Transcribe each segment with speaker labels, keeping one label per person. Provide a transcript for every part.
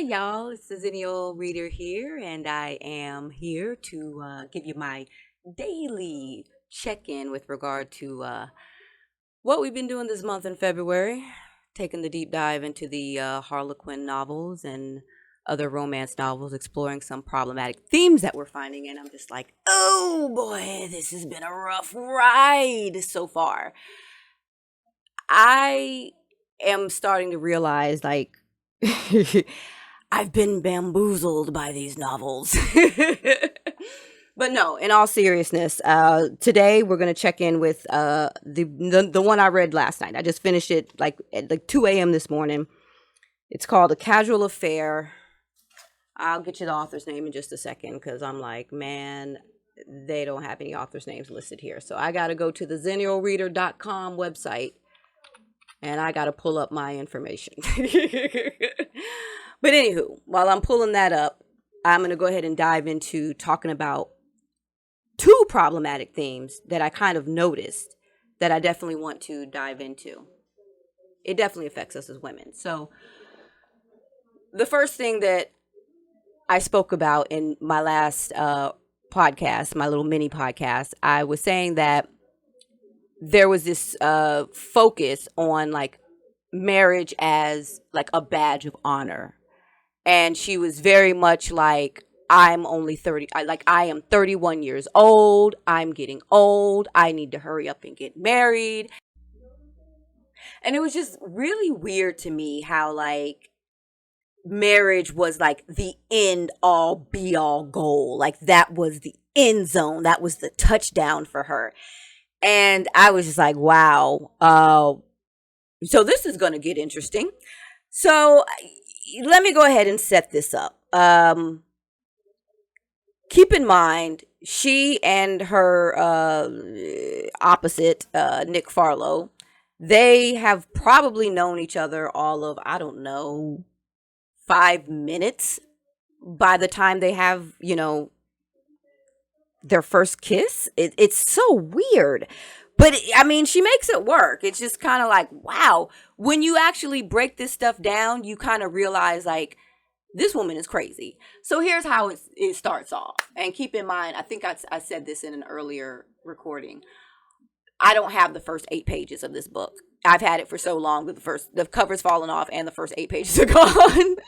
Speaker 1: y'all, it's the Xennial Reader here, and I am here to give you my daily check-in with regard to what we've been doing this month in February, taking the deep dive into the Harlequin novels and other romance novels, exploring some problematic themes that we're finding, and I'm just like, oh boy, this has been a rough ride so far. I am starting to realize, like, I've been bamboozled by these novels. But no, in all seriousness, today we're going to check in with the one I read last night. I just finished it at 2 a.m. this morning. It's called A Casual Affair. I'll get you the author's name in just a second because I'm like, man, they don't have any author's names listed here. So I got to go to the xennialreader.com website and I got to pull up my information. But anywho, while I'm pulling that up, I'm going to go ahead and dive into talking about two problematic themes that I kind of noticed that I definitely want to dive into. It definitely affects us as women. So the first thing that I spoke about in my last podcast, my little mini podcast, I was saying that there was this focus on like marriage as like a badge of honor. And she was very much like, I'm only 30. I am 31 years old. I'm getting old. I need to hurry up and get married. And it was just really weird to me how like marriage was like the end all be all goal. Like that was the end zone. That was the touchdown for her. And I was just like, wow. So this is going to get interesting. So let me go ahead and set this up. Keep in mind, she and her opposite, Nick Farlow, they have probably known each other all of, I don't know, 5 minutes by the time they have, their first kiss. It's so weird. But, I mean, she makes it work. It's just kind of like, wow. When you actually break this stuff down, you kind of realize, like, this woman is crazy. So here's how it starts off. And keep in mind, I think I said this in an earlier recording. I don't have the first 8 pages of this book. I've had it for so long that the cover's fallen off and the first 8 pages are gone. And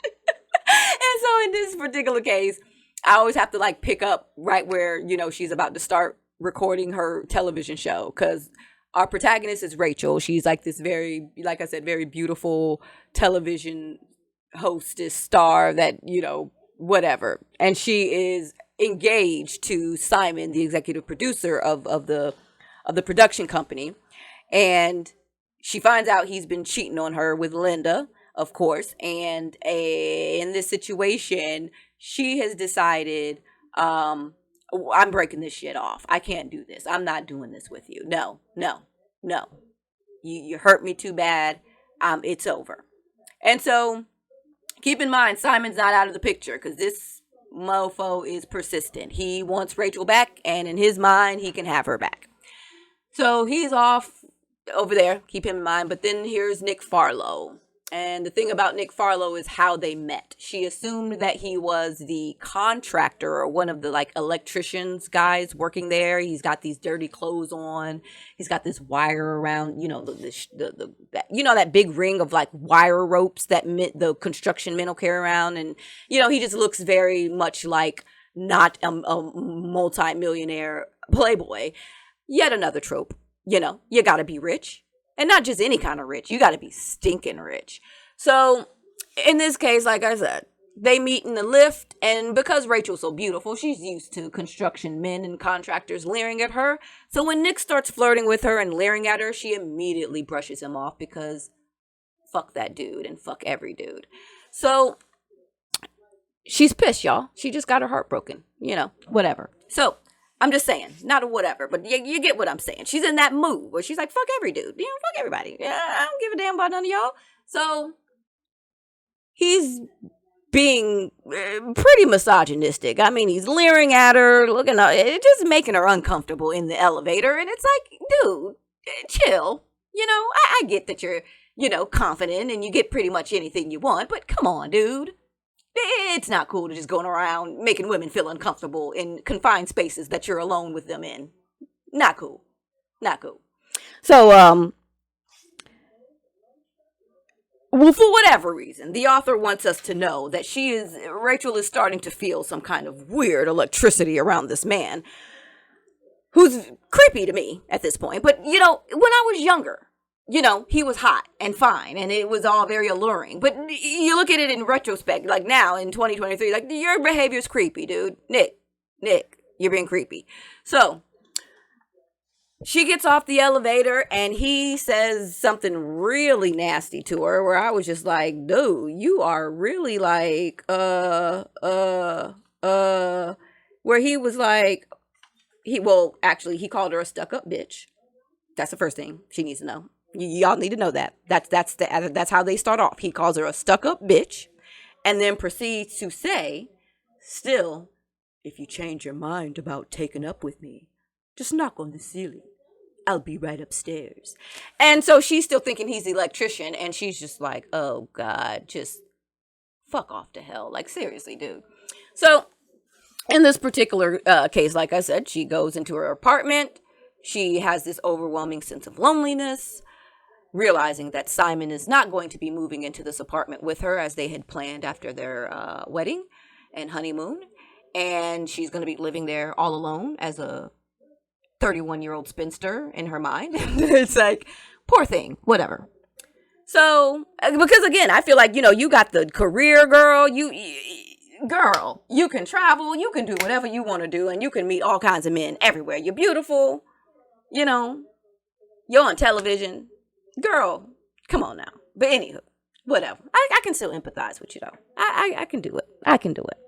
Speaker 1: so in this particular case, I always have to, like, pick up right where, she's about to start recording her television show, because our protagonist is Rachel. She's like this very, like I said, very beautiful television hostess star that, whatever. And she is engaged to Simon, the executive producer of the production company. And she finds out he's been cheating on her with Linda, of course. And in this situation, she has decided, I'm breaking this shit off. I can't do this. I'm not doing this with you. No. You hurt me too bad. It's over. And so keep in mind, Simon's not out of the picture because this mofo is persistent. He wants Rachel back, and in his mind, he can have her back. So he's off over there, keep him in mind. But then here's Nick Farlow. And the thing about Nick Farlow is how they met. She assumed that he was the contractor or one of the like electricians guys working there. He's got these dirty clothes on. He's got this wire around, that big ring of like wire ropes that the construction men will carry around. And, he just looks very much like not a multi-millionaire playboy. Yet another trope. You got to be rich. And not just any kind of rich. You got to be stinking rich. So in this case, like I said, they meet in the lift. And because Rachel's so beautiful, she's used to construction men and contractors leering at her. So when Nick starts flirting with her and leering at her, she immediately brushes him off because fuck that dude and fuck every dude. So she's pissed, y'all. She just got her heart broken. Whatever. So I'm just saying, not a whatever, but you get what I'm saying. She's in that mood where she's like, fuck every dude. Fuck everybody. Yeah, I don't give a damn about none of y'all. So he's being pretty misogynistic. I mean, he's leering at her, looking at it, just making her uncomfortable in the elevator. And it's like, dude, chill. I get that you're, confident and you get pretty much anything you want, but come on, dude. It's not cool to just going around making women feel uncomfortable in confined spaces that you're alone with them in. Not cool. Not cool. So, well, for whatever reason, the author wants us to know that Rachel is starting to feel some kind of weird electricity around this man who's creepy to me at this point. But, when I was younger, he was hot and fine and it was all very alluring. But you look at it in retrospect, like now in 2023, like your behavior's creepy, dude. Nick, you're being creepy. So she gets off the elevator and he says something really nasty to her where I was just like, dude, you are really like, where he was like, he called her a stuck-up bitch. That's the first thing she needs to know. Y'all need to know that. That's how they start off. He calls her a stuck-up bitch and then proceeds to say, still, if you change your mind about taking up with me, just knock on the ceiling. I'll be right upstairs. And so she's still thinking he's the electrician. And she's just like, oh, God, just fuck off to hell. Like, seriously, dude. So in this particular case, like I said, she goes into her apartment. She has this overwhelming sense of loneliness, realizing that Simon is not going to be moving into this apartment with her as they had planned after their wedding and honeymoon. And she's going to be living there all alone as a 31-year-old spinster in her mind. It's like, poor thing, whatever. So, because again, I feel like, you got the career girl, girl, you can travel, you can do whatever you want to do, and you can meet all kinds of men everywhere. You're beautiful, you're on television. Girl, come on now. But anywho, whatever. I can still empathize with you though. I can do it. I can do it.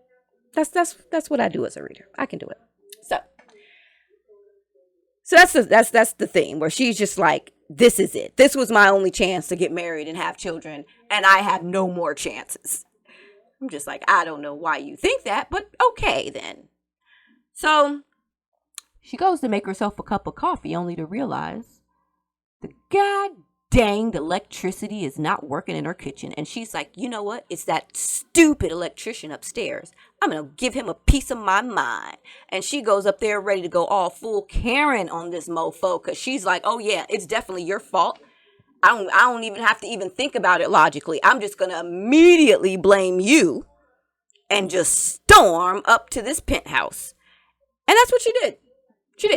Speaker 1: That's what I do as a reader. I can do it. So that's the thing where she's just like, this is it. This was my only chance to get married and have children, and I have no more chances. I'm just like, I don't know why you think that, but okay then. So she goes to make herself a cup of coffee only to realize the god dang electricity is not working in her kitchen. And she's like, you know what? It's that stupid electrician upstairs. I'm going to give him a piece of my mind. And she goes up there ready to go all full Karen on this mofo because she's like, oh yeah, it's definitely your fault. I don't even have to even think about it logically. I'm just going to immediately blame you and just storm up to this penthouse. And that's what she did. She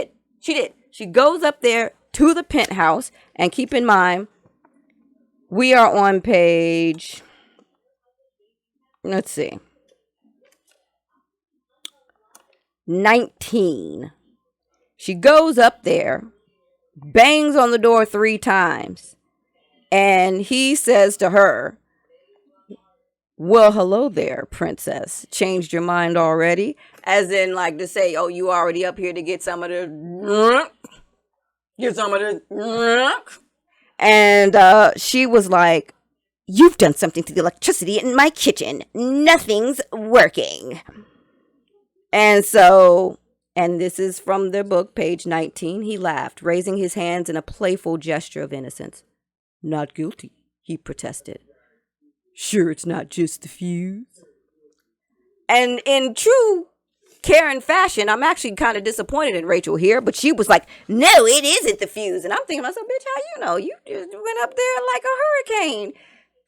Speaker 1: did. She goes up there to the penthouse, and keep in mind, we are on page, let's see, 19. She goes up there, bangs on the door 3 times, and he says to her, well, hello there, princess. Changed your mind already? As in, like, to say, oh, you already up here to get some of the... And she was like, you've done something to the electricity in my kitchen. Nothing's working. And so, and this is from the book, page 19. He laughed, raising his hands in a playful gesture of innocence. Not guilty, he protested. Sure it's not just the fuse? And in true Karen fashion, I'm actually kind of disappointed in Rachel here, but she was like, no, it isn't the fuse. And I'm thinking to myself, bitch, how you know? You just went up there like a hurricane,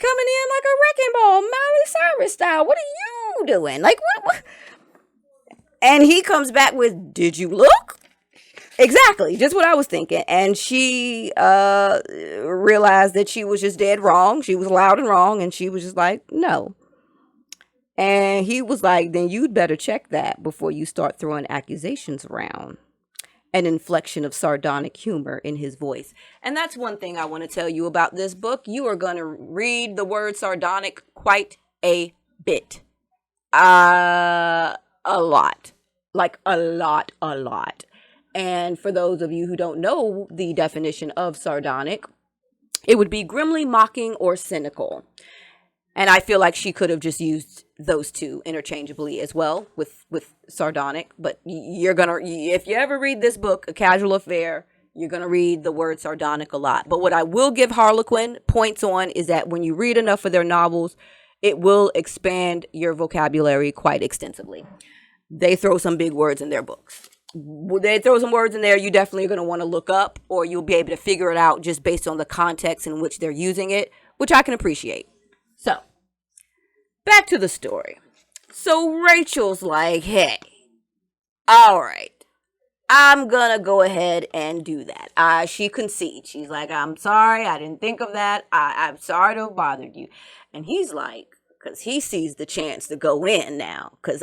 Speaker 1: coming in like a wrecking ball, Miley Cyrus style. What are you doing? Like, what? And he comes back with, did you look? Exactly, just what I was thinking. And she realized that she was just dead wrong. She was loud and wrong, and she was just like, no. And he was like, then you'd better check that before you start throwing accusations around. An inflection of sardonic humor in his voice. And that's one thing I want to tell you about this book. You are going to read the word sardonic quite a bit. A lot. Like a lot. And for those of you who don't know the definition of sardonic, it would be grimly mocking or cynical. And I feel like she could have just used those two interchangeably as well with sardonic. But if you ever read this book, A Casual Affair, you're going to read the word sardonic a lot. But what I will give Harlequin points on is that when you read enough of their novels, it will expand your vocabulary quite extensively. They throw some big words in their books. They throw some words in there you definitely are going to want to look up, or you'll be able to figure it out just based on the context in which they're using it, which I can appreciate. So, back to the story. So Rachel's like, hey, all right, I'm going to go ahead and do that. She concedes. She's like, I'm sorry, I didn't think of that. I'm sorry to have bothered you. And he's like, because he sees the chance to go in now. Because,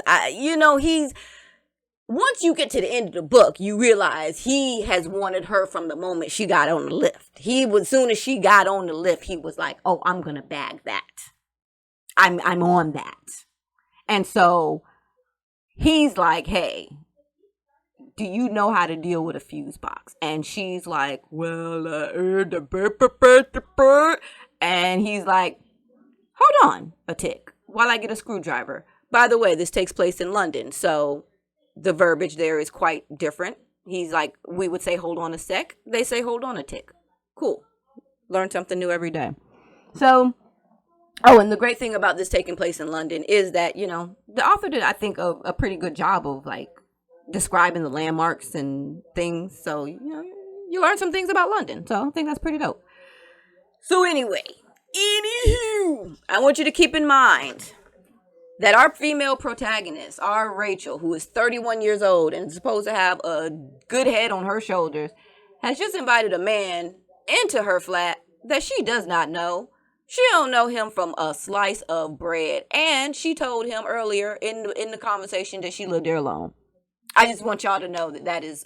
Speaker 1: once you get to the end of the book, you realize he has wanted her from the moment she got on the lift. As soon as she got on the lift, he was like, oh, I'm going to bag that. I'm on that. And so he's like, hey, do you know how to deal with a fuse box? And she's like, well, and he's like, hold on a tick while I get a screwdriver. By the way, this takes place in London, so the verbiage there is quite different. He's like, we would say, hold on a sec. They say, hold on a tick. Cool. Learn something new every day. So, and the great thing about this taking place in London is that, the author did, I think, a pretty good job of, describing the landmarks and things. So, you learn some things about London. So, I think that's pretty dope. So, anyway, I want you to keep in mind that our female protagonist, our Rachel, who is 31 years old and is supposed to have a good head on her shoulders, has just invited a man into her flat that she does not know. She don't know him from a slice of bread. And she told him earlier in the conversation that she lived there alone. I just want y'all to know that is,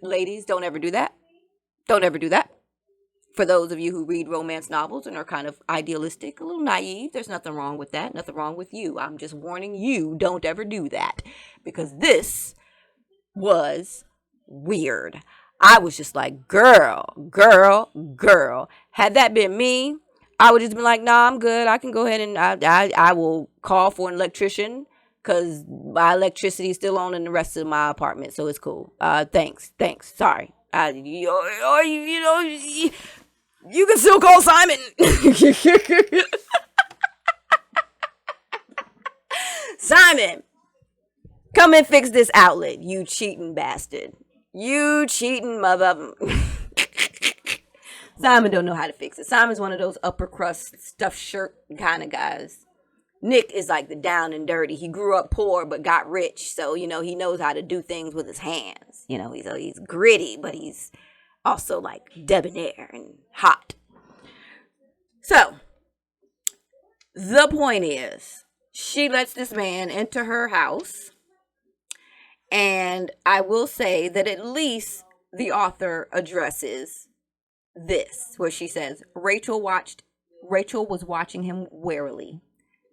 Speaker 1: ladies, don't ever do that. Don't ever do that. For those of you who read romance novels and are kind of idealistic, a little naive, there's nothing wrong with that. Nothing wrong with you. I'm just warning you, don't ever do that. Because this was weird. I was just like, girl. Had that been me, I would just be like, nah, I'm good. I can go ahead and I will call for an electrician because my electricity is still on in the rest of my apartment. So it's cool. Thanks. Sorry. You can still call Simon. Simon, come and fix this outlet, you cheating bastard. You cheating mother. Simon don't know how to fix it. Simon's one of those upper crust stuffed shirt kind of guys. Nick is like the down and dirty. He grew up poor but got rich. So, he knows how to do things with his hands. He's gritty, but he's also like debonair and hot. So, the point is, she lets this man into her house. And I will say that at least the author addresses this, where she says, Rachel was watching him warily.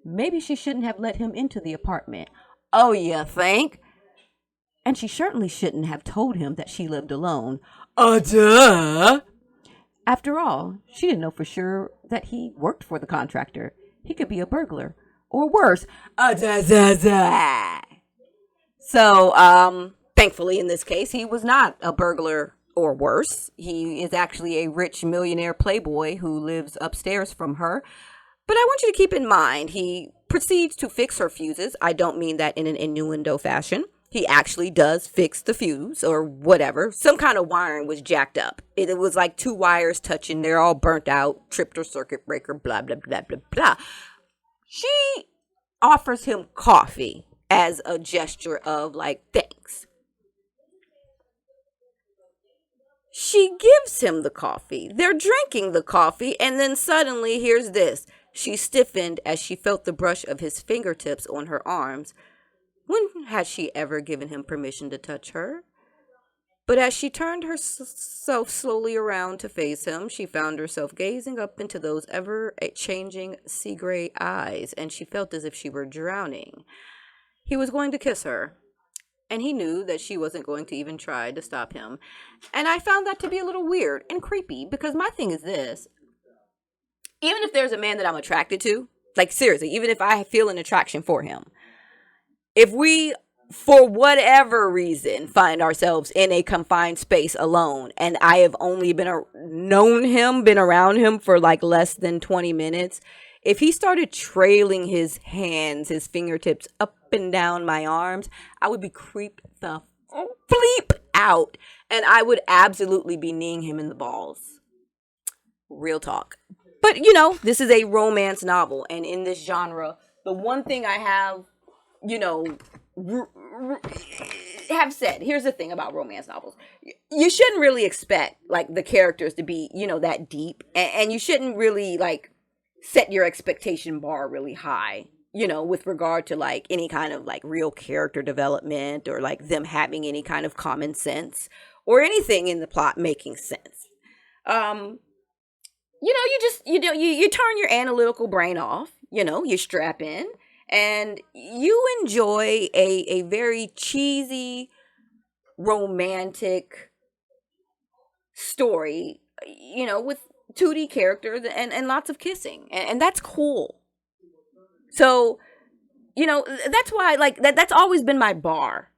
Speaker 1: Maybe she shouldn't have let him into the apartment. Oh, you think? And she certainly shouldn't have told him that she lived alone. Duh! After all, she didn't know for sure that he worked for the contractor. He could be a burglar. Or worse. So, thankfully in this case, he was not a burglar or worse. He is actually a rich millionaire playboy who lives upstairs from her. But I want you to keep in mind, he proceeds to fix her fuses. I don't mean that in an innuendo fashion. He actually does fix the fuse or whatever. Some kind of wiring was jacked up. It was like two wires touching. They're all burnt out, tripped or circuit breaker, blah, blah, blah, blah, blah. She offers him coffee as a gesture of thanks. She gives him the coffee. They're drinking the coffee. And then suddenly, here's this. She stiffened as she felt the brush of his fingertips on her arms. When had she ever given him permission to touch her? But as she turned herself slowly around to face him, she found herself gazing up into those ever-changing sea-gray eyes, and she felt as if she were drowning. He was going to kiss her, and he knew that she wasn't going to even try to stop him. And I found that to be a little weird and creepy, because my thing is this. Even if there's a man that I'm attracted to, seriously, even if I feel an attraction for him, if we, for whatever reason, find ourselves in a confined space alone, and I have only been around him for less than 20 minutes, if he started trailing his hands, his fingertips up and down my arms, I would be creeped the bleep out. And I would absolutely be kneeing him in the balls. Real talk. But, you know, this is a romance novel. And in this genre, the one thing I have, you know, have said, here's the thing about romance novels. You shouldn't really expect, like, the characters to be, you know, that deep. And you shouldn't really, like, set your expectation bar really high, you know, with regard to, like, any kind of, like, real character development or, like, them having any kind of common sense or anything in the plot making sense. You know, you turn your analytical brain off, you know, you strap in and you enjoy a very cheesy, romantic story, you know, with 2D characters and lots of kissing. And that's cool. So, you know, that's why, like, that's always been my bar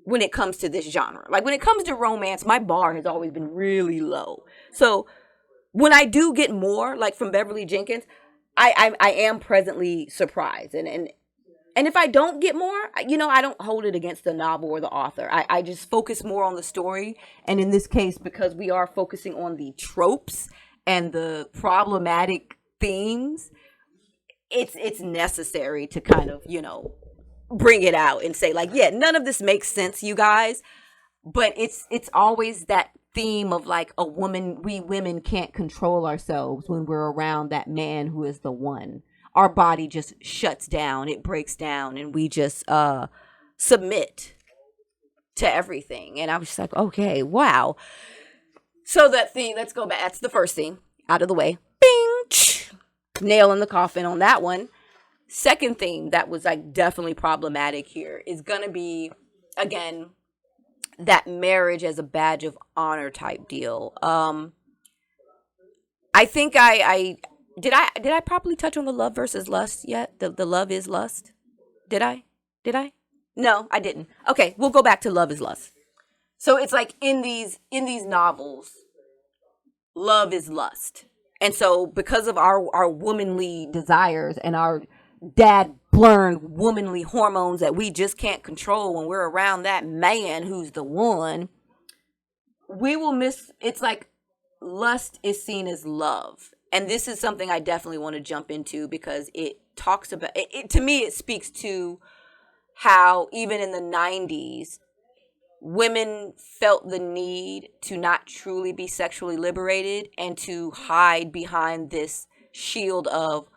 Speaker 1: when it comes to this genre. Like, when it comes to romance, my bar has always been really low. So, when I do get more, like from Beverly Jenkins, I am presently surprised. And if I don't get more, you know, I don't hold it against the novel or the author. I just focus more on the story. And in this case, because we are focusing on the tropes and the problematic themes, it's necessary to kind of, you know, bring it out and say, like, yeah, none of this makes sense, you guys. But it's always that theme of, like, we women can't control ourselves when we're around that man who is the one. Our body just shuts down, it breaks down, and we just submit to everything. And I was just like, okay, wow. So that theme, let's go back. That's the first theme out of the way. Bing! Nail in the coffin on that one. Second theme that was, like, definitely problematic here is gonna be, again, that marriage as a badge of honor type deal. I think I did I properly touch on the love versus lust yet? The love is lust? Did I? No, I didn't. Okay, we'll go back to love is lust. So it's like in these novels, love is lust. And so because of our womanly desires and our dad learned womanly hormones that we just can't control when we're around that man who's the one, we will miss. It's like lust is seen as love. And this is something I definitely want to jump into because it talks about it. To me, it speaks to how even in the 90s, women felt the need to not truly be sexually liberated and to hide behind this shield of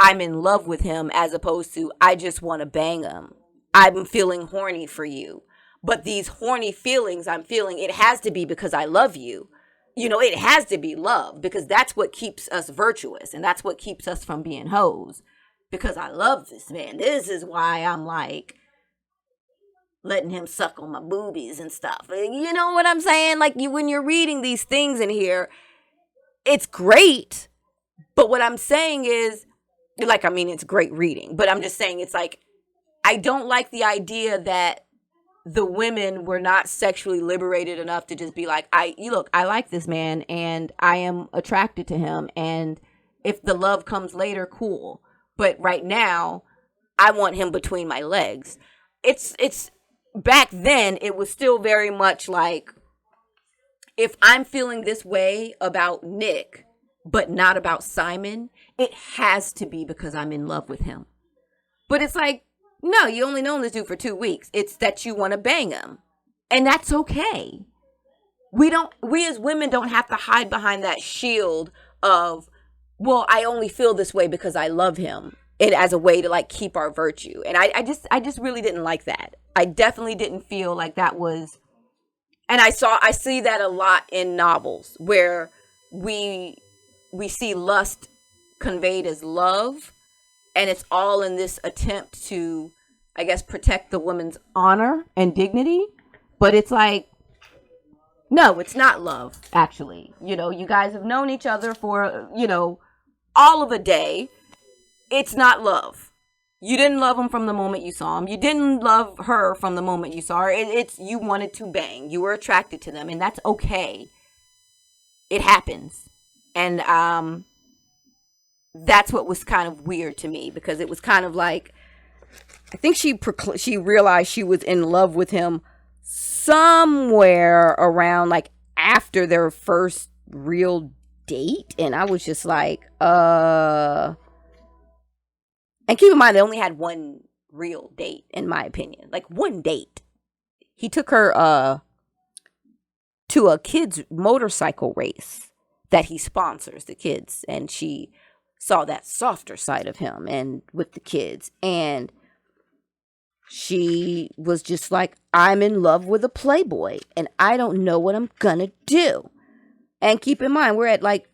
Speaker 1: I'm in love with him, as opposed to I just want to bang him. I'm feeling horny for you. But these horny feelings I'm feeling, it has to be because I love you. You know, it has to be love because that's what keeps us virtuous and that's what keeps us from being hoes. Because I love this man. This is why I'm like letting him suck on my boobies and stuff. You know what I'm saying? Like when you're reading these things in here, it's great. But what I'm saying is, like, I mean, it's great reading, but I'm just saying it's like, I don't like the idea that the women were not sexually liberated enough to just be like, I like this man and I am attracted to him. And if the love comes later, cool. But right now I want him between my legs. It's back then it was still very much like, if I'm feeling this way about Nick, but not about Simon, it has to be because I'm in love with him. But it's like, no, you only known this dude for 2 weeks. It's that you want to bang him. And that's okay. We as women don't have to hide behind that shield of, well, I only feel this way because I love him. And as a way to like keep our virtue. And I just really didn't like that. I definitely didn't feel like that was, and I see that a lot in novels where we see lust conveyed as love, and it's all in this attempt to, I guess, protect the woman's honor and dignity. But it's like, no, it's not love, actually. You know, you guys have known each other for, you know, all of a day. It's not love. You didn't love him from the moment you saw him. You didn't love her from the moment you saw her. It's you wanted to bang. You were attracted to them, and that's okay. It happens. And that's what was kind of weird to me, because it was kind of like, I think she realized she was in love with him somewhere around like after their first real date, and I was just like, and keep in mind they only had one real date, in my opinion. Like, one date. He took her to a kids motorcycle race that he sponsors, the kids, and she saw that softer side of him and with the kids, and she was just like, I'm in love with a playboy and I don't know what I'm gonna do. And keep in mind, we're at like,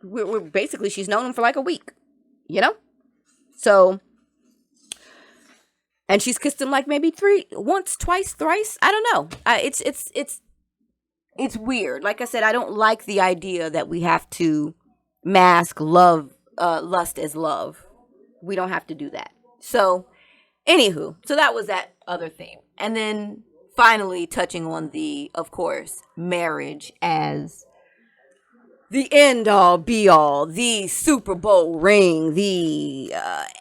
Speaker 1: we're basically, she's known him for like a week, you know? So, and she's kissed him like maybe once, twice, thrice. I don't know. It's weird. Like I said, I don't like the idea that we have to mask lust as love. We don't have to do that. So, anywho, so that was that other theme. And then finally touching on the, of course, marriage as the end all be all, the Super Bowl ring, the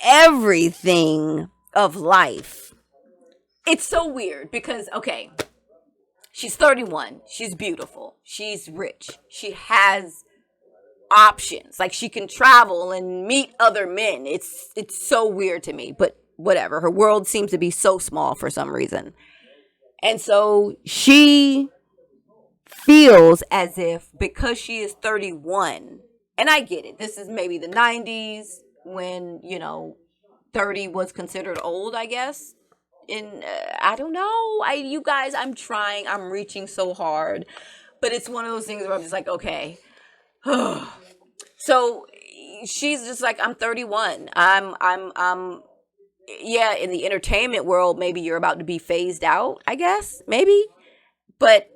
Speaker 1: everything of life. It's so weird because, okay, she's 31. She's beautiful. She's rich. She has options. Like, she can travel and meet other men. It's so weird to me, but whatever. Her world seems to be so small for some reason. And so she feels as if, because she is 31, and I get it, this is maybe the 90s when, 30 was considered old, I guess. I don't know. You guys, I'm reaching so hard, but it's one of those things where I'm just like, okay. So she's just like, I'm 31. Yeah, in the entertainment world, maybe you're about to be phased out, I guess, maybe. But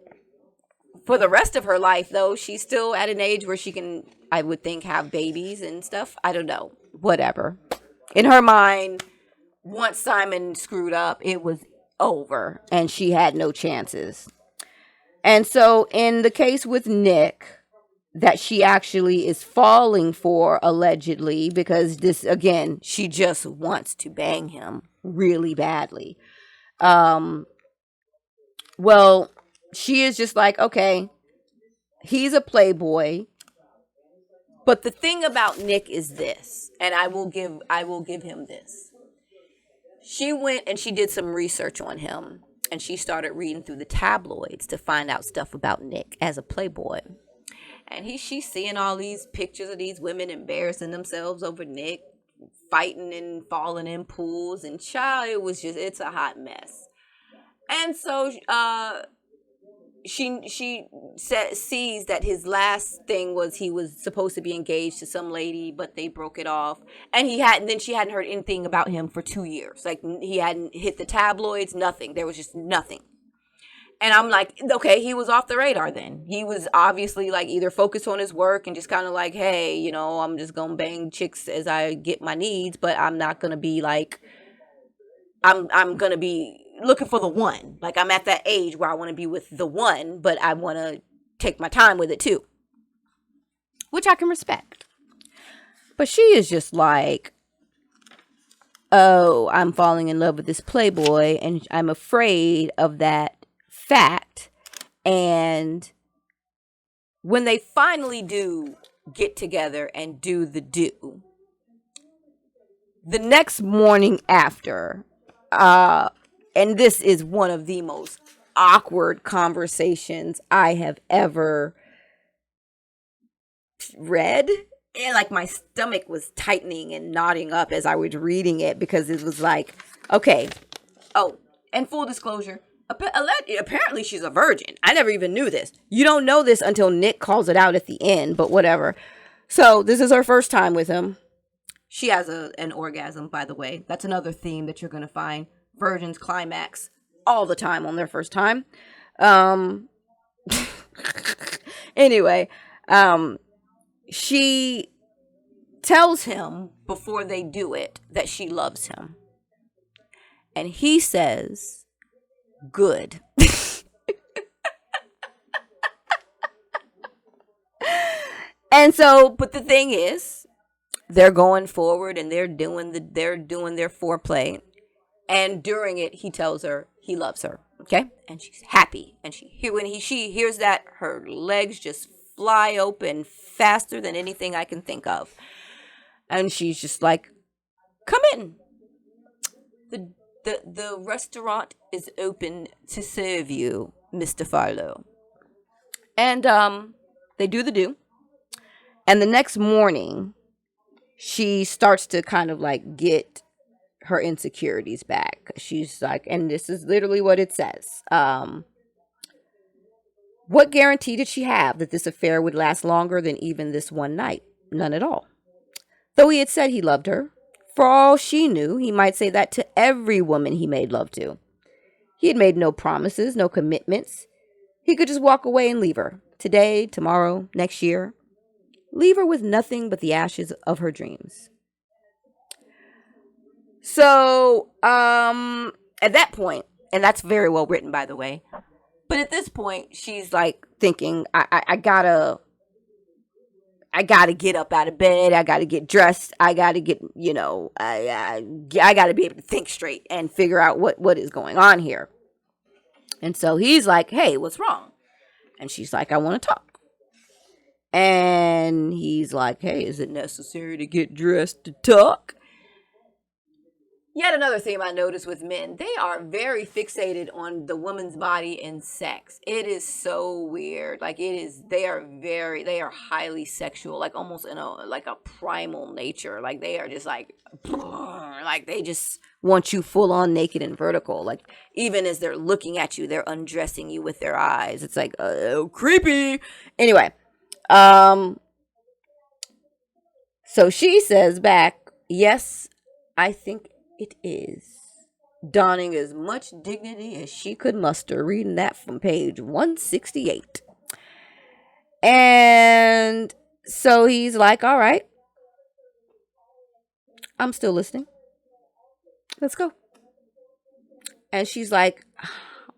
Speaker 1: for the rest of her life, though, she's still at an age where she can, I would think, have babies and stuff. I don't know. Whatever. In her mind, once Simon screwed up, it was over and she had no chances. And so in the case with Nick, that she actually is falling for, allegedly, because this, again, she just wants to bang him really badly. Well, she is just like, okay, he's a playboy. But the thing about Nick is this, and I will give him this. She went and she did some research on him, and she started reading through the tabloids to find out stuff about Nick as a playboy. And she's seeing all these pictures of these women embarrassing themselves over Nick, fighting and falling in pools, and child, it's a hot mess. And so she sees that his last thing was he was supposed to be engaged to some lady, but they broke it off. And she hadn't heard anything about him for 2 years. Like, he hadn't hit the tabloids, nothing. There was just nothing. And I'm like, okay, he was off the radar then. He was obviously like either focused on his work and just kind of like, hey, I'm just going to bang chicks as I get my needs, but I'm not going to be like, I'm going to be looking for the one. Like, I'm at that age where I want to be with the one, but I want to take my time with it too. Which I can respect. But she is just like, oh, I'm falling in love with this playboy and I'm afraid of that fact. And when they finally do get together and do the next morning after, and this is one of the most awkward conversations I have ever read. And like, my stomach was tightening and knotting up as I was reading it, because it was like, okay. Oh, and full disclosure, apparently she's a virgin. I never even knew this. You don't know this until Nick calls it out at the end, but whatever. So this is her first time with him. She has an orgasm, by the way. That's another theme that you're going to find. Virgins climax all the time on their first time. Anyway, she tells him before they do it that she loves him. And he says, good. And so, but the thing is, they're going forward and they're doing their foreplay. And during it, he tells her he loves her. Okay, and she's happy. And she hears that, her legs just fly open faster than anything I can think of. And she's just like, "Come in. The restaurant is open to serve you, Mr. Farlow." And they do. And the next morning, she starts to kind of like get her insecurities back. She's like, and this is literally what it says. What guarantee did she have that this affair would last longer than even this one night? None at all. Though he had said he loved her, for all she knew, he might say that to every woman he made love to. He had made no promises, no commitments. He could just walk away and leave her. Today, tomorrow, next year. Leave her with nothing but the ashes of her dreams. So, at that point, and that's very well written, by the way, but at this point, she's like thinking, I gotta get up out of bed. I gotta get dressed. I gotta get, I gotta be able to think straight and figure out what is going on here. And so he's like, "Hey, what's wrong?" And she's like, "I want to talk." And he's like, "Hey, is it necessary to get dressed to talk?" Yet another theme I notice with men, they are very fixated on the woman's body and sex. It is so weird. Like they are highly sexual, like almost in a primal nature. Like they are just like they just want you full on naked and vertical. Like even as they're looking at you, they're undressing you with their eyes. It's like, oh, creepy. Anyway, so she says back, "Yes, I think it is," donning as much dignity as she could muster, reading that from page 168. And so he's like, "All right, I'm still listening. Let's go." And she's like,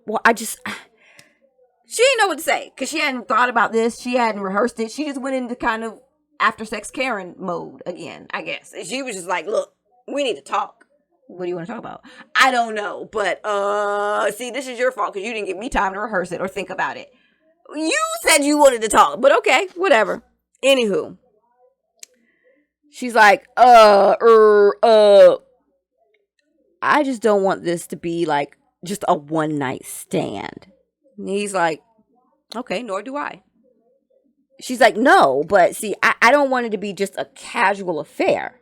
Speaker 1: "Well, she didn't know what to say because she hadn't thought about this. She hadn't rehearsed it. She just went into kind of after sex Karen mode again, I guess. And she was just like, "Look, we need to talk." "What do you want to talk about?" "I don't know, but see, this is your fault because you didn't give me time to rehearse it or think about it. You said you wanted to talk, but okay, whatever." Anywho, she's like, "I just don't want this to be like just a one night stand." And he's like, "Okay, nor do I." She's like, "No, but see, I don't want it to be just a casual affair."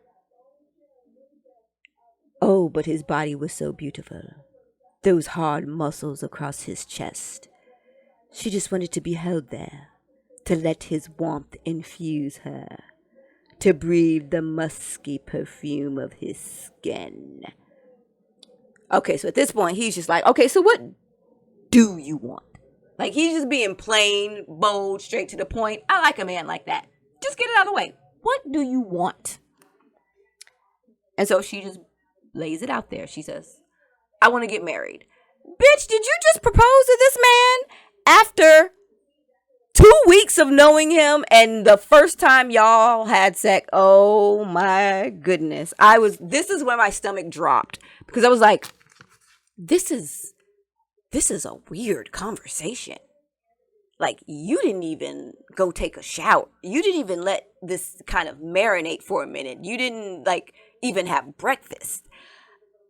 Speaker 1: Oh, but his body was so beautiful. Those hard muscles across his chest. She just wanted to be held there, to let his warmth infuse her, to breathe the musky perfume of his skin. Okay, so at this point, he's just like, "Okay, so what do you want?" Like, he's just being plain, bold, straight to the point. I like a man like that. Just get it out of the way. What do you want? And so she just lays it out there. She says, "I want to get married." Bitch, did you just propose to this man after 2 weeks of knowing him and the first time y'all had sex? Oh my goodness. This is when my stomach dropped because I was like, this is a weird conversation. Like, you didn't even go take a shower. You didn't even let this kind of marinate for a minute. You didn't even have breakfast.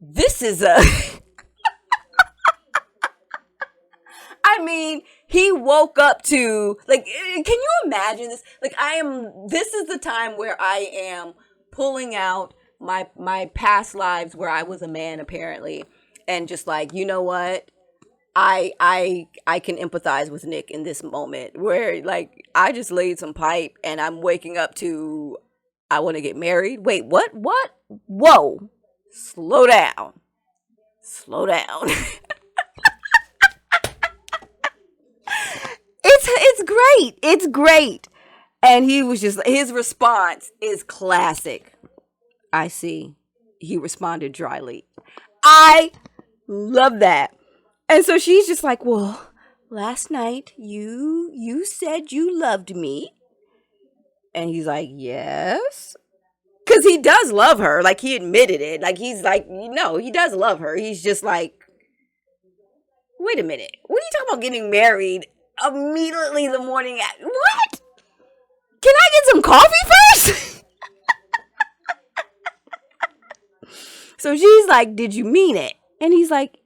Speaker 1: This is I mean, he woke up to, can you imagine this? This is the time where I am pulling out my past lives where I was a man, apparently. And just you know what? I can empathize with Nick in this moment where, I just laid some pipe and I'm waking up to, I want to get married. Wait, what? Whoa. Slow down. It's great. And he was just, his response is classic. "I see." He responded dryly. I love that. And so she's just like, "Well, last night you said you loved me. And he's like, yes. Because he does love her. Like, he admitted it. Like, he's like, no, he does love her. He's just like, wait a minute. What are you talking about getting married immediately the morning at? What? Can I get some coffee first? So she's like, did you mean it? And he's like,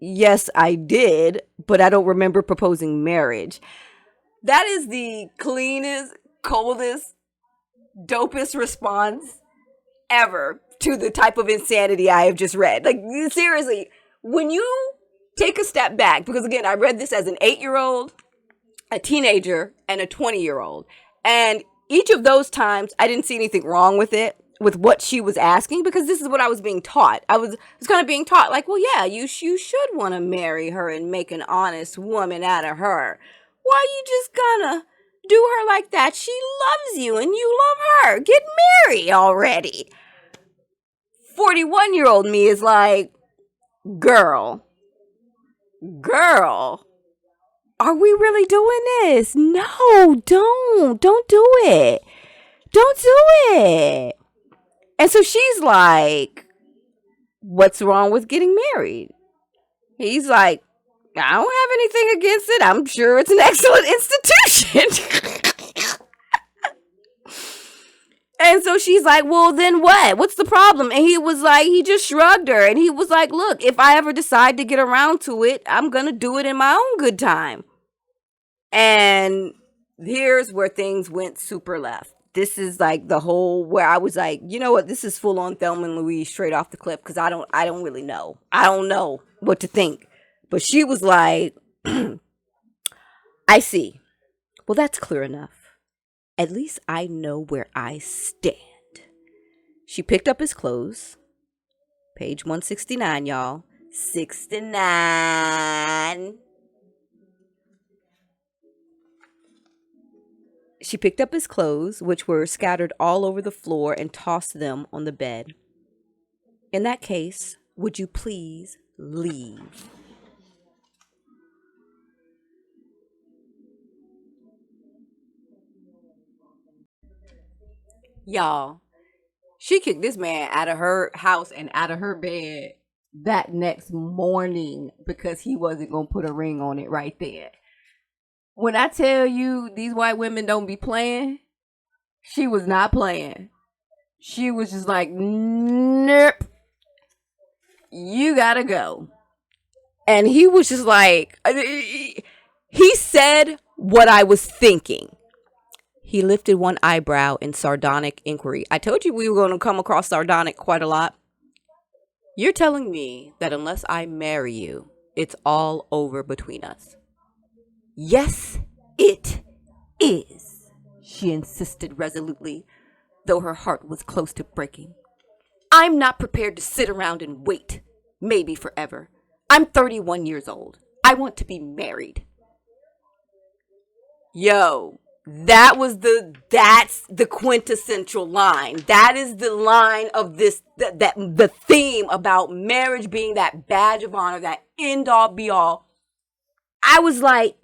Speaker 1: yes, I did, but I don't remember proposing marriage. That is the cleanest, coldest, dopest response ever to the type of insanity I have just read. Like, seriously, when you take a step back, because again, I read this as an 8-year-old, a teenager, and a 20-year-old. And each of those times, I didn't see anything wrong with it, with what she was asking, because this is what I was being taught. I was kind of being taught, like, well, yeah, you should want to marry her and make an honest woman out of her. Why are you just gonna do her like that? She loves you and you love her. Get married already. 41-year-old me is like, girl, are we really doing this? No, don't do it. Don't do it. And so she's like, what's wrong with getting married? He's like, I don't have anything against it. I'm sure it's an excellent institution. And so she's like, well, then what? What's the problem? And he was like, he just shrugged her. And he was like, look, if I ever decide to get around to it, I'm going to do it in my own good time. And here's where things went super left. This is like the whole where I was like, you know what? This is full on Thelma and Louise straight off the cliff, because I don't really know. I don't know what to think. But she was like, I see. Well, that's clear enough. At least I know where I stand. She picked up his clothes. Page 169, y'all. 69. She picked up his clothes, which were scattered all over the floor, and tossed them on the bed. In that case, would you please leave? Y'all, she kicked this man out of her house and out of her bed that next morning because he wasn't going to put a ring on it right there. When I tell you these white women don't be playing, she was not playing. She was just like, nope, you gotta go. And he was just like, he said what I was thinking. He lifted one eyebrow in sardonic inquiry. I told you we were going to come across sardonic quite a lot. You're telling me that unless I marry you, it's all over between us? Yes, it is, she insisted resolutely, though her heart was close to breaking. I'm not prepared to sit around and wait, maybe forever. I'm 31 years old. I want to be married. Yo, that's the quintessential line. That is the line of this, the theme about marriage being that badge of honor, that end all be all. I was like,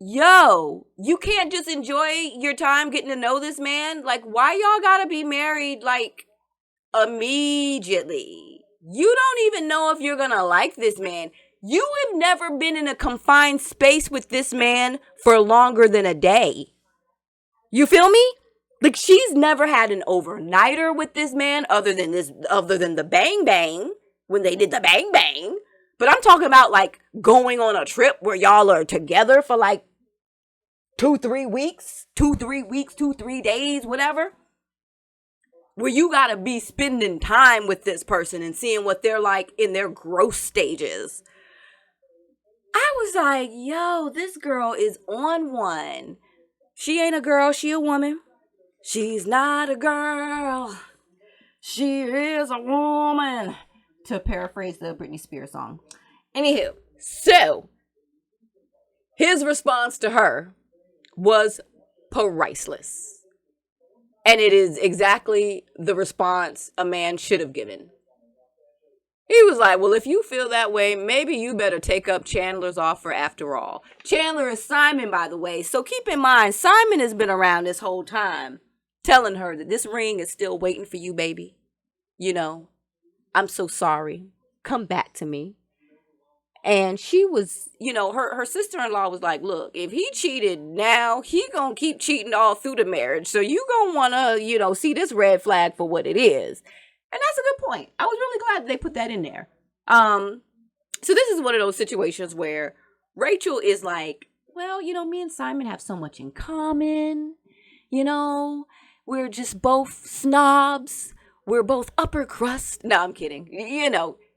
Speaker 1: yo, you can't just enjoy your time getting to know this man? Like, why y'all gotta be married, like, immediately? You don't even know if you're gonna like this man. You have never been in a confined space with this man for longer than a day. You feel me? Like, she's never had an overnighter with this man other than the bang bang, when they did the bang bang. But I'm talking about, like, going on a trip where y'all are together for, like, 2-3 weeks, 2-3 days, whatever. Where you gotta be spending time with this person and seeing what they're like in their growth stages. I was like, yo, this girl is on one. She ain't a girl, she a woman. She's not a girl. She is a woman. To paraphrase the Britney Spears song. Anywho, so his response to her was priceless. And it is exactly the response a man should have given. He was like, well, if you feel that way, maybe you better take up Chandler's offer after all. Chandler is Simon, by the way. So keep in mind, Simon has been around this whole time. telling her that this ring is still waiting for you, baby. I'm so sorry. Come back to me. And she was, her sister-in-law was like, look, if he cheated now, he gonna keep cheating all through the marriage. So you gonna wanna, see this red flag for what it is. And that's a good point. I was really glad they put that in there. So this is one of those situations where Rachel is like, well, me and Simon have so much in common. We're just both snobs. We're both upper crust. No, I'm kidding.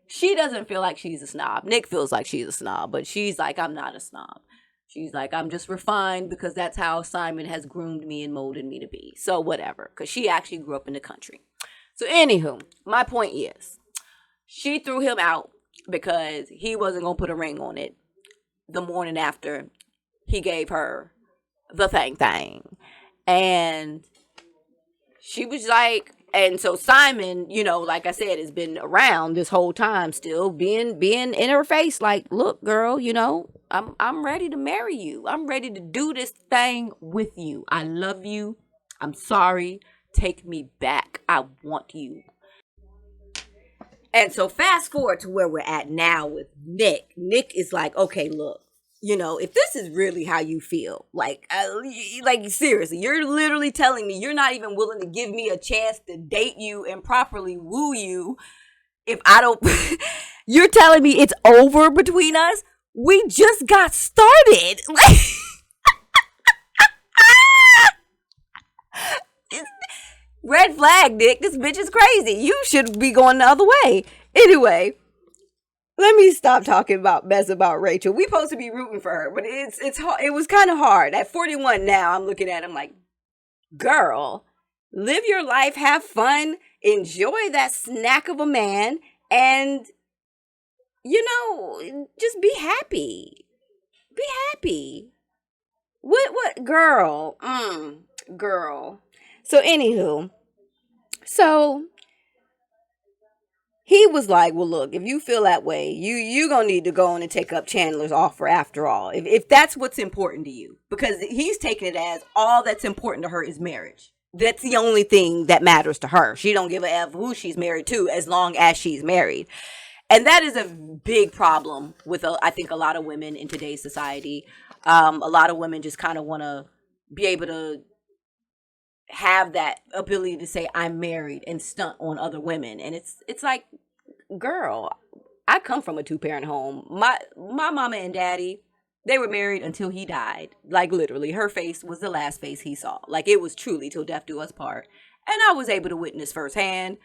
Speaker 1: She doesn't feel like she's a snob. Nick feels like she's a snob, but she's like, I'm not a snob. She's like, I'm just refined because that's how Simon has groomed me and molded me to be. So whatever, because she actually grew up in the country. So anywho, my point is, she threw him out because he wasn't going to put a ring on it the morning after he gave her the thing. And she was like, and so Simon, like I said, has been around this whole time, still being in her face, like, look, girl, I'm ready to marry you. I'm ready to do this thing with you. I love you. I'm sorry. Take me back. I want you. And so fast forward to where we're at now with Nick. Nick is like, okay, look, if this is really how you feel, like seriously, you're literally telling me you're not even willing to give me a chance to date you and properly woo you. If I don't, you're telling me it's over between us. We just got started. Red flag, Nick. This bitch is crazy. You should be going the other way. Anyway. Let me stop talking about mess about Rachel. We supposed to be rooting for her, but it was kind of hard. At 41 now, I'm looking at him like, girl, live your life, have fun, enjoy that snack of a man, and, just be happy. Be happy. What, girl? Girl. So, anywho, he was like, well, look, if you feel that way, you gonna need to go on and take up Chandler's offer after all. If that's what's important to you. Because he's taking it as all that's important to her is marriage. That's the only thing that matters to her. She don't give a F who she's married to as long as she's married. And that is a big problem with, I think, a lot of women in today's society. A lot of women just kind of want to be able to have that ability to say I'm married and stunt on other women. And it's like, girl, I come from a 2-parent home. My mama and daddy, they were married until he died. Like literally, her face was the last face he saw. Like it was truly till death do us part. And I was able to witness firsthand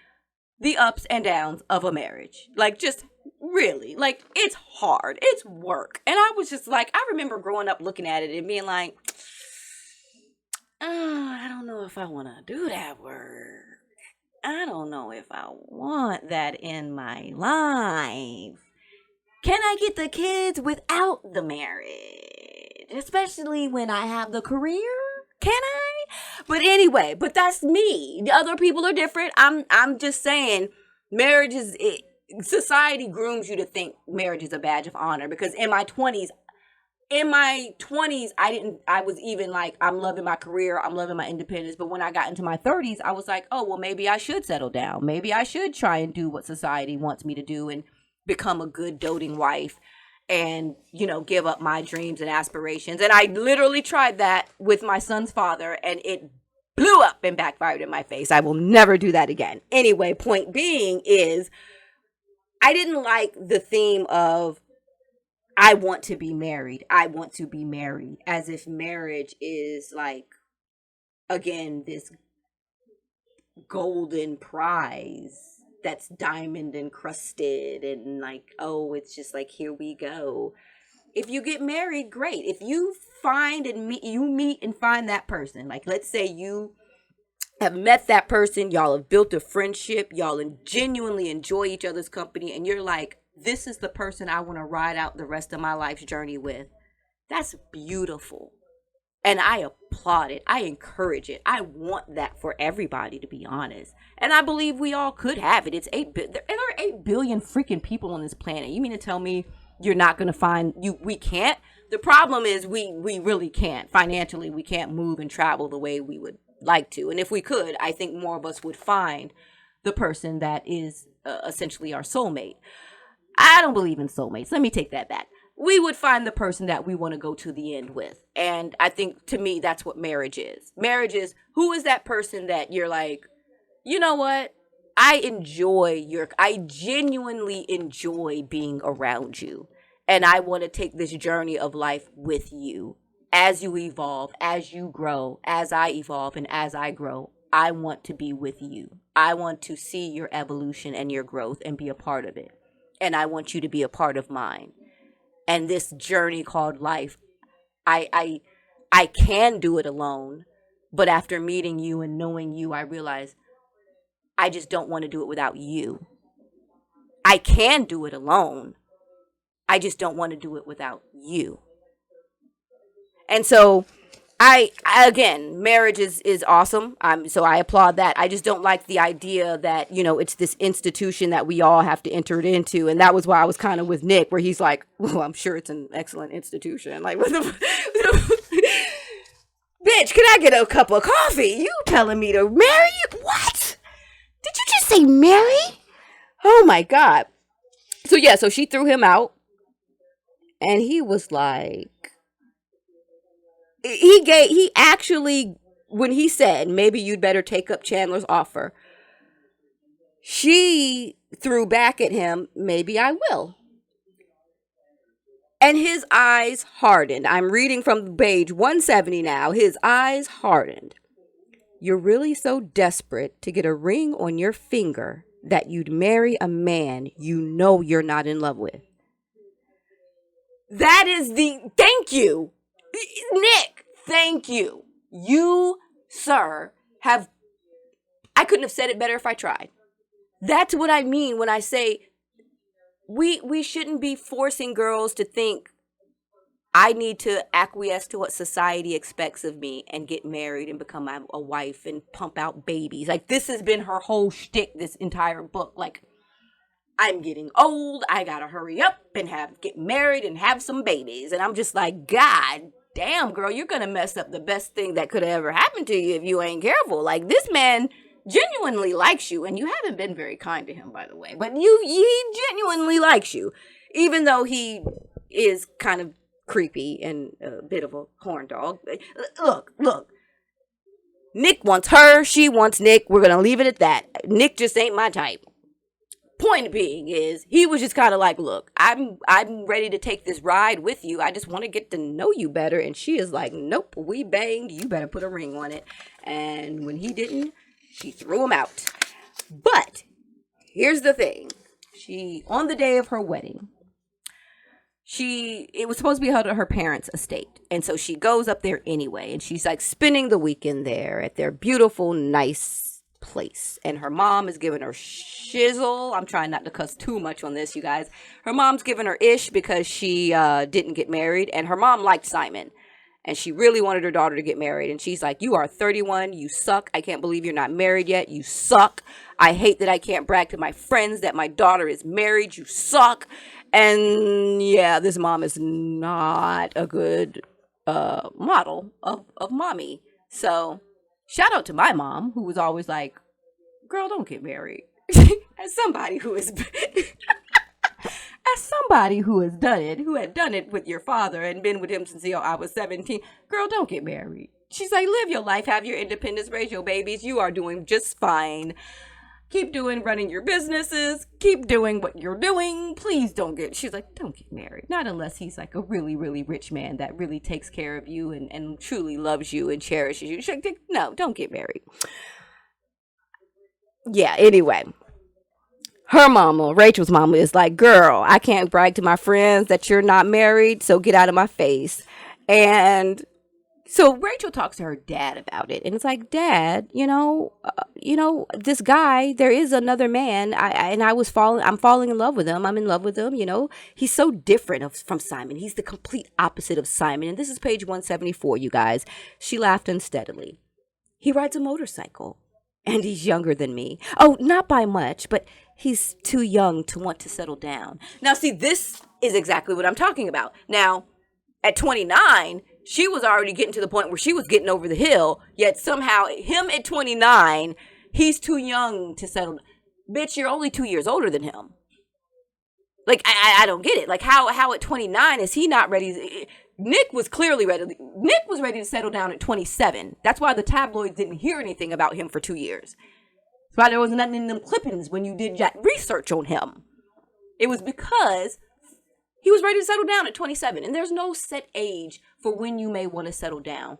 Speaker 1: the ups and downs of a marriage. Like just really, like it's hard. It's work. And I was just like, I remember growing up looking at it and being like, I don't know if I want to do that work. I don't know if I want that in my life. Can I get the kids without the marriage? Especially when I have the career? Can I? But anyway, but that's me. The other people are different. I'm just saying marriage is society grooms you to think marriage is a badge of honor because in my 20s, I was even like, I'm loving my career. I'm loving my independence. But when I got into my 30s, I was like, oh, well, maybe I should settle down. Maybe I should try and do what society wants me to do and become a good doting wife and, give up my dreams and aspirations. And I literally tried that with my son's father and it blew up and backfired in my face. I will never do that again. Anyway, point being is I didn't like the theme of I want to be married. I want to be married. As if marriage is like, again, this golden prize that's diamond encrusted and like, oh, it's just like, here we go. If you get married, great. If you find and meet and find that person, like let's say you have met that person, y'all have built a friendship, y'all genuinely enjoy each other's company, and you're like, this is the person I want to ride out the rest of my life's journey with. That's beautiful. And I applaud it. I encourage it. I want that for everybody, to be honest. And I believe we all could have it. There are 8 billion freaking people on this planet. You mean to tell me you're not going to find we can't? The problem is we really can't. Financially, we can't move and travel the way we would like to. And if we could, I think more of us would find the person that is essentially our soulmate. I don't believe in soulmates. Let me take that back. We would find the person that we want to go to the end with. And I think, to me, that's what marriage is. Marriage is, who is that person that you're like, you know what? I genuinely enjoy being around you. And I want to take this journey of life with you. As you evolve, as you grow, as I evolve, and as I grow, I want to be with you. I want to see your evolution and your growth and be a part of it. And I want you to be a part of mine. And this journey called life, I can do it alone. But after meeting you and knowing you, I realize I just don't want to do it without you. I can do it alone. I just don't want to do it without you. And so again, marriage is awesome. So I applaud that. I just don't like the idea that, it's this institution that we all have to enter it into. And that was why I was kind of with Nick, where he's like, well, I'm sure it's an excellent institution. Like, bitch, can I get a cup of coffee? You telling me to marry you? What? Did you just say marry? Oh my God. So yeah, so she threw him out. And he was like, he actually, when he said, maybe you'd better take up Chandler's offer, she threw back at him, maybe I will. And his eyes hardened. I'm reading from page 170 now. His eyes hardened. You're really so desperate to get a ring on your finger that you'd marry a man you know you're not in love with. That is thank you. Nick, thank you. You, sir, I couldn't have said it better if I tried. That's what I mean when I say we shouldn't be forcing girls to think I need to acquiesce to what society expects of me and get married and become a wife and pump out babies. Like, this has been her whole shtick this entire book. Like, I'm getting old. I gotta hurry up and get married and have some babies. And I'm just like, God damn, girl, you're gonna mess up the best thing that could have ever happened to you if you ain't careful. Like, this man genuinely likes you, and you haven't been very kind to him, by the way. But he genuinely likes you, even though he is kind of creepy and a bit of a horn dog. Look. Nick wants her. She wants Nick. We're gonna leave it at that. Nick just ain't my type. Point being is, he was just kind of like, look, I'm ready to take this ride with you. I just want to get to know you better. And she is like, nope, we banged. You better put a ring on it. And when he didn't, she threw him out. But here's the thing. On the day of her wedding, it was supposed to be held at her parents' estate. And so she goes up there anyway. And she's like spending the weekend there at their beautiful, nice place. And her mom is giving her shizzle. I'm trying not to cuss too much on this, you guys. Her mom's giving her ish because she didn't get married. And her mom liked Simon. And she really wanted her daughter to get married. And she's like, you are 31. You suck. I can't believe you're not married yet. You suck. I hate that I can't brag to my friends that my daughter is married. You suck. And yeah, this mom is not a good model of mommy. So shout out to my mom, who was always like, girl, don't get married. As somebody who has done it with your father and been with him since I was 17, girl, don't get married. She's like, live your life, have your independence, raise your babies. You are doing just fine. Keep running your businesses. Keep doing what you're doing. Please don't she's like, don't get married. Not unless he's like a really, really rich man that really takes care of you and truly loves you and cherishes you. She's like, no, don't get married. Yeah, anyway. Her mama, Rachel's mama, is like, girl, I can't brag to my friends that you're not married, so get out of my face. And so Rachel talks to her dad about it, and it's like, Dad, this guy, there is another man. I'm falling in love with him. I'm in love with him. He's so different from Simon. He's the complete opposite of Simon. And this is page 174, you guys. She laughed unsteadily. He rides a motorcycle, and he's younger than me. Oh, not by much, but he's too young to want to settle down. Now, see, this is exactly what I'm talking about. Now, at 29, She was already getting to the point where she was getting over the hill, yet somehow him at 29, he's too young to settle. Bitch, you're only 2 years older than him. Like, I don't get it. Like, how at 29 is he not ready? Nick was clearly ready. Nick was ready to settle down at 27. That's why the tabloids didn't hear anything about him for 2 years. That's why there was nothing in them clippings when you did research on him. It was because he was ready to settle down at 27. And there's no set age for when you may want to settle down.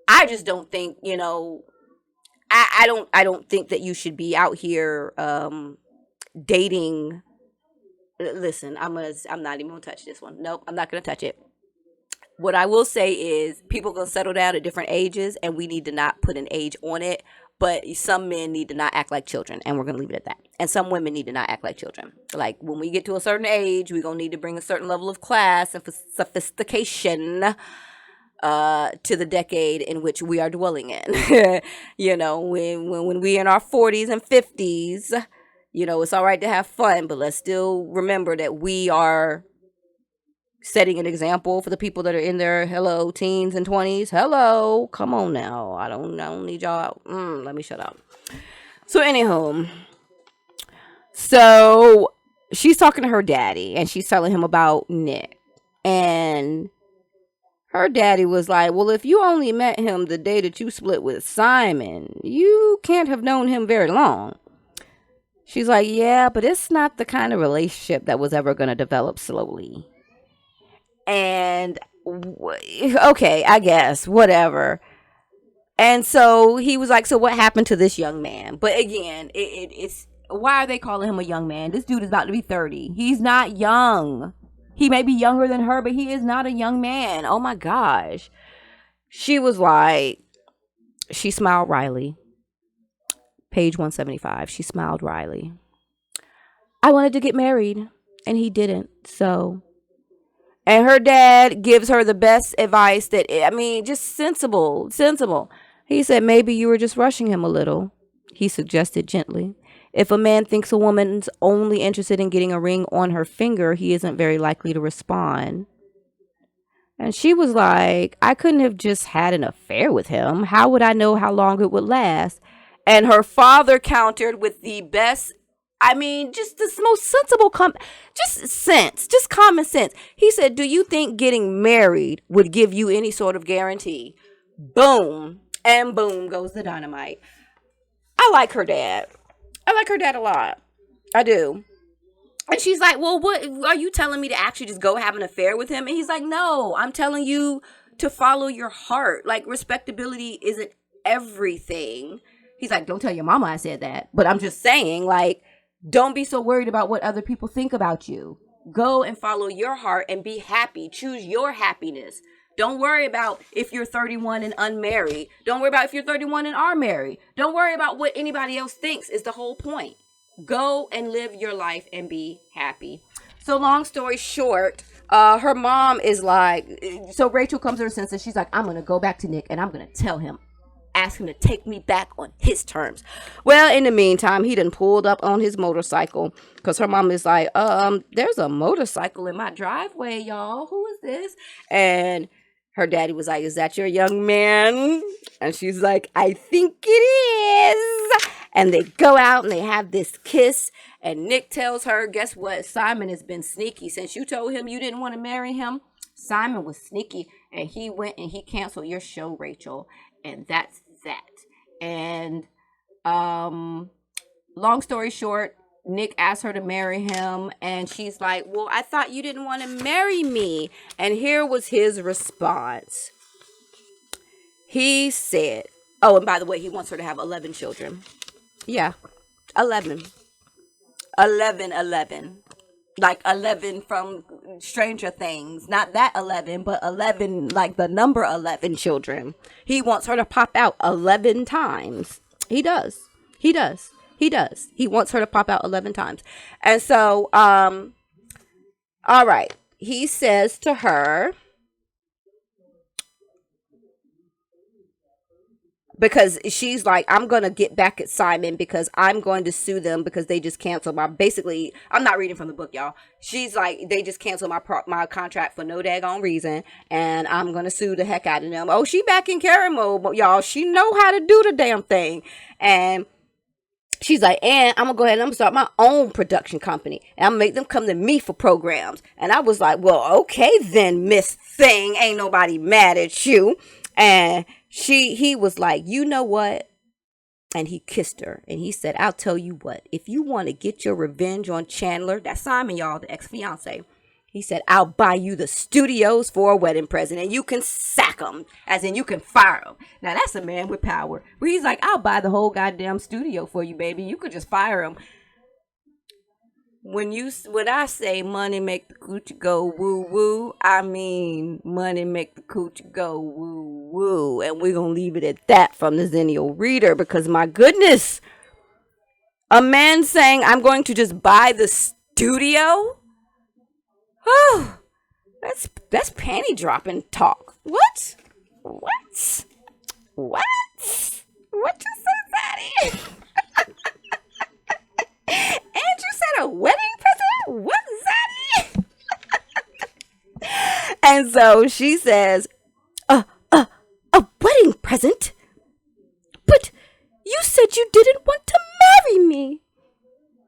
Speaker 1: I just don't think, I don't think that you should be out here dating. Listen, I'm not even gonna touch this one. Nope, I'm not gonna touch it. What I will say is people gonna settle down at different ages, and we need to not put an age on it. But some men need to not act like children, and we're gonna leave it at that. And some women need to not act like children. Like when we get to a certain age, we're gonna need to bring a certain level of class and sophistication to the decade in which we are dwelling in. When we in our 40s and 50s. It's all right to have fun, but let's still remember that we are setting an example for the people that are in their teens and 20s. Hello, come on now. I don't need y'all. Let me shut up. So anywho, so she's talking to her daddy, and she's telling him about Nick, and her daddy was like, well, if you only met him the day that you split with Simon, you can't have known him very long. She's like, yeah, but it's not the kind of relationship that was ever going to develop slowly. And, okay, I guess, whatever. And so he was like, so what happened to this young man? But again, it's, why are they calling him a young man? This dude is about to be 30. He's not young. He may be younger than her, but he is not a young man. Oh my gosh. She was like, she smiled wryly. Page 175. She smiled wryly. I wanted to get married, and he didn't, so. And her dad gives her the best advice just sensible. He said, maybe you were just rushing him a little, he suggested gently. If a man thinks a woman's only interested in getting a ring on her finger, he isn't very likely to respond. And she was like, I couldn't have just had an affair with him. How would I know how long it would last? And her father countered with the best, just the most sensible, just common sense. He said, do you think getting married would give you any sort of guarantee? Boom. And boom goes the dynamite. I like her dad. I like her dad a lot. I do. And she's like, well, what are you telling me to actually just go have an affair with him? And he's like, no, I'm telling you to follow your heart. Like, respectability isn't everything. He's like, don't tell your mama I said that. But I'm just saying, like, don't be so worried about what other people think about you. Go and follow your heart and be happy. Choose your happiness. Don't worry about if you're 31 and unmarried. Don't worry about if you're 31 and are married. Don't worry about what anybody else thinks is the whole point. Go and live your life and be happy. So long story short, her mom is like, so Rachel comes to her senses. She's like, I'm going to go back to Nick and I'm going to tell him. Ask him to take me back on his terms. Well, in the meantime, he done pulled up on his motorcycle because her mom is like, there's a motorcycle in my driveway, y'all. Who is this? And her daddy was like, is that your young man? And she's like, I think it is. And they go out and they have this kiss. And Nick tells her, guess what? Simon has been sneaky. Since you told him you didn't want to marry him, Simon was sneaky. And he went and he canceled your show, Rachel. And that's that. And long story short, Nick asked her to marry him. And she's like, well, I thought you didn't want to marry me. And here was his response. He said, oh, and by the way, he wants her to have 11 children. Yeah, 11. 11. Like 11 from Stranger Things. Not that 11, but 11, like the number 11 children. He wants her to pop out 11 times. He does. He wants her to pop out 11 times. And so, all right. He says to her, because she's like, I'm going to get back at Simon because I'm going to sue them because they just canceled my, basically, I'm not reading from the book, y'all. She's like, they just canceled my contract for no daggone reason, and I'm going to sue the heck out of them. Oh, she back in Karen mode, y'all. She know how to do the damn thing. And she's like, and I'm going to go ahead and I'm going to start my own production company. And I'm going to make them come to me for programs. And I was like, well, okay then, Miss Thing. Ain't nobody mad at you. And he was like, you know what? And he kissed her. And he said, I'll tell you what. If you want to get your revenge on Chandler, that's Simon, y'all, the ex-fiance. He said, I'll buy you the studios for a wedding present. And you can sack them. As in, you can fire them. Now, that's a man with power. Where he's like, I'll buy the whole goddamn studio for you, baby. You could just fire him. When I say money make the coochie go woo woo, I mean money make the coochie go woo woo. And we're going to leave it at that from the Xennial Reader, because my goodness, a man saying I'm going to just buy the studio? Oh, that's panty dropping talk. What? What you said, Daddy? Andrew said a wedding present? What's that? And so she says, a wedding present? But you said you didn't want to marry me.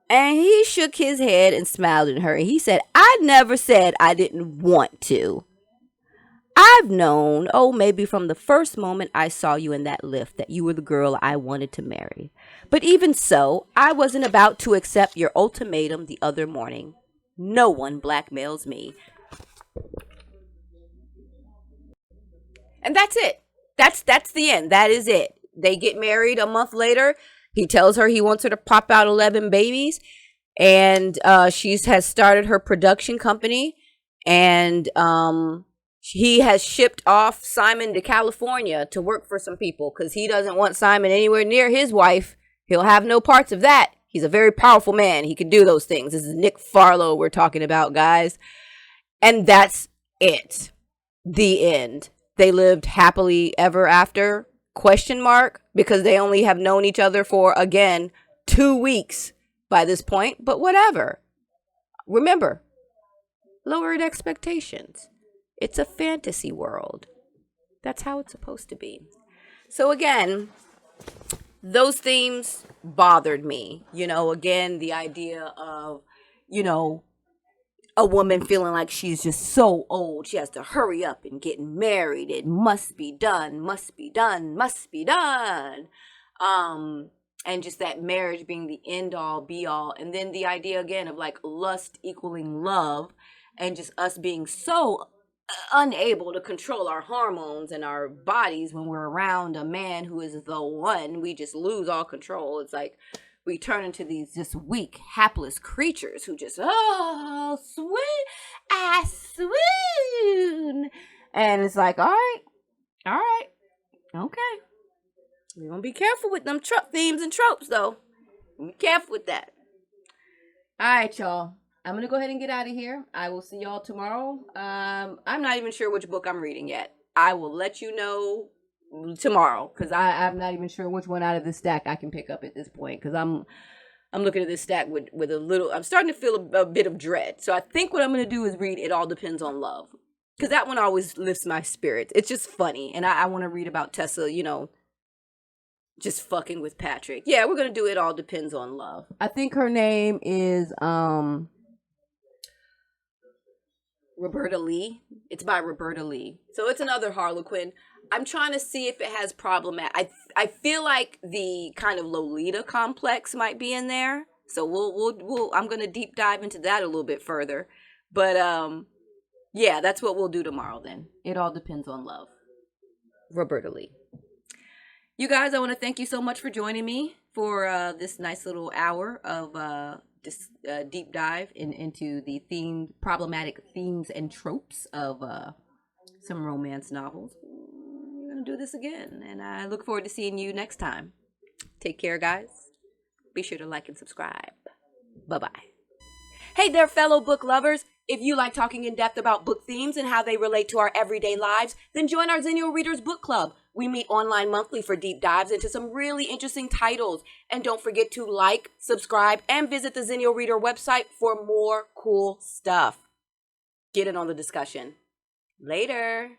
Speaker 1: And he shook his head and smiled at her. He said, I never said I didn't want to. I've known, maybe from the first moment I saw you in that lift, that you were the girl I wanted to marry. But even so, I wasn't about to accept your ultimatum the other morning. No one blackmails me. And that's it. That's the end. That is it. They get married a month later. He tells her he wants her to pop out 11 babies. And she has started her production company. And he has shipped off Simon to California to work for some people because he doesn't want Simon anywhere near his wife. He'll have no parts of that. He's a very powerful man. He can do those things. This is Nick Farlow we're talking about, guys. And that's it. The end. They lived happily ever after? ? Because they only have known each other for, again, 2 weeks by this point. But whatever. Remember, lowered expectations. It's a fantasy world. That's how it's supposed to be. So again, those themes bothered me. Again, the idea of, a woman feeling like she's just so old. She has to hurry up and get married. It must be done, must be done, must be done. And just that marriage being the end all be all. And then the idea again of like lust equaling love, and just us being so unable to control our hormones and our bodies when we're around a man who is the one. We just lose all control. It's like we turn into these just weak, hapless creatures who just, I swoon. And it's like, all right, okay. We're going to be careful with them themes and tropes, though. Be careful with that. All right, y'all. I'm going to go ahead and get out of here. I will see y'all tomorrow. I'm not even sure which book I'm reading yet. I will let you know tomorrow, because I'm not even sure which one out of the stack I can pick up at this point, because I'm looking at this stack with a little, I'm starting to feel a bit of dread. So I think what I'm going to do is read It All Depends on Love, because that one always lifts my spirits. It's just funny, and I want to read about Tessa, just fucking with Patrick. Yeah, we're going to do It All Depends on Love. I think her name is Roberta Lee. It's by Roberta Lee. So it's another Harlequin. I'm trying to see if it has I feel like the kind of Lolita complex might be in there. So we'll I'm going to deep dive into that a little bit further. But yeah, that's what we'll do tomorrow then. It All Depends on Love. Roberta Lee. You guys, I want to thank you so much for joining me for this nice little hour of deep dive into the problematic themes and tropes of some romance novels. We're going to do this again, and I look forward to seeing you next time. Take care, guys. Be sure to like and subscribe. Bye-bye. Hey there, fellow book lovers. If you like talking in depth about book themes and how they relate to our everyday lives, then join our Xennial Readers book club. We meet online monthly for deep dives into some really interesting titles. And don't forget to like, subscribe, and visit the Xennial Reader website for more cool stuff. Get in on the discussion. Later.